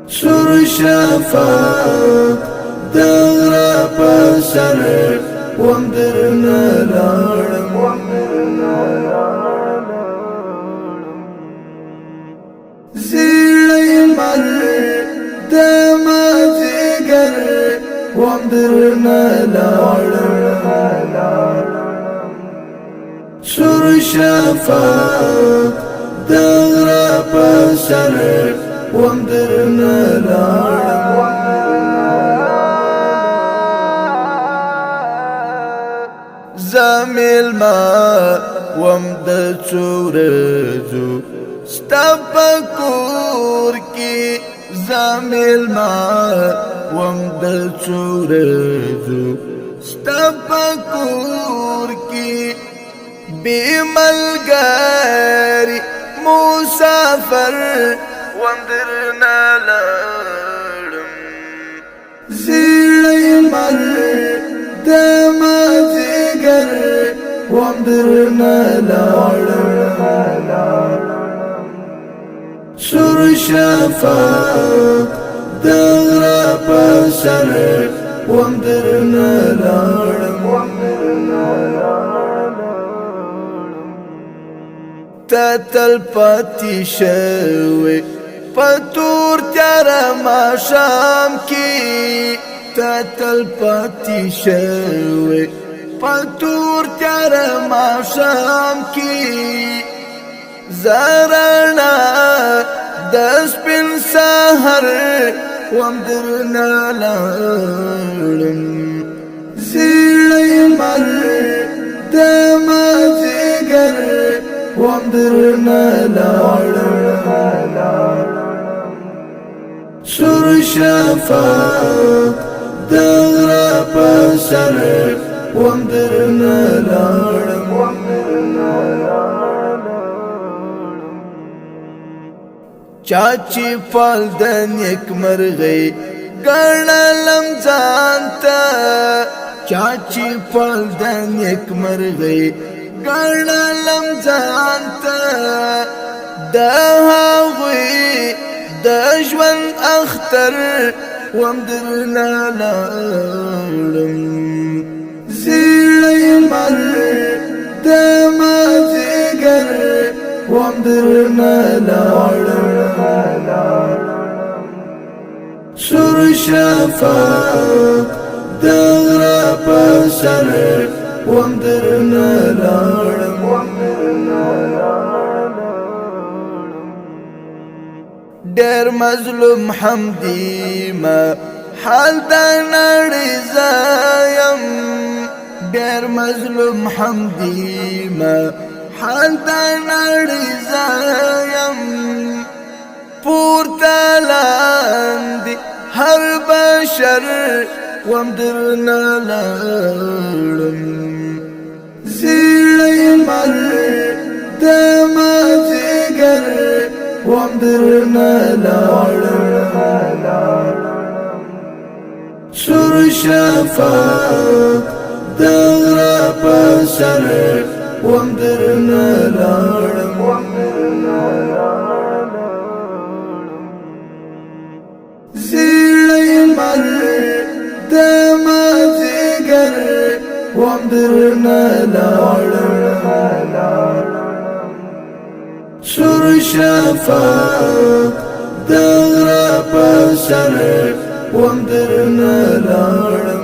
سور شفاق دغرا پسر ومدرنا لاړم زیړی مر دمازیګر ومدرنا لاړم سور شفاق دغرا پسر ومدرنا لاړم زمیل ما ومد چورزو ستپکور کی زمیل ما ومد چورزو ستپکور کی بیملگاری مسافر ومدرنا لاړم زیړی مر دمازیګر ومدرنا لاړم سور شفاق دغرا پسر ومدرنا لاړم تتل پتی شوی پتور تیارا ما شام کی تتل پتی شوی پتور تیارا ما شام کی زرنا دس پن سهر ومدرنا لاړم زیړی مر دمازیګر ومدرنا لاړم سور شفاق دغرا پسر ومدرنا لاړم چاچی فال د نیک مرغی ګڼلم ځانته چاچی فال د نیک مرغی ګڼلم ځانته د هغوی د ژوند اختر ومدرنا لاړم زیړی مر دمازیګر ومدرنا لاړم سور شفاق دغرا پسر ومدرنا لاړم ډېر مظلوم حمدی ما حال د نړۍ زایم ډېر مظلوم حمدی ما حال د نړۍ زایم پورته لاندې هر بشر ومدرنا لاړم زیړی مر دمازیګر ومدرنا لاړم سور شفاق دغرا پسر ومدرنا لاړم زیړی مر دمازیګر ومدرنا لاړم سور شفاق دغرا پسر ومدرنا لاړم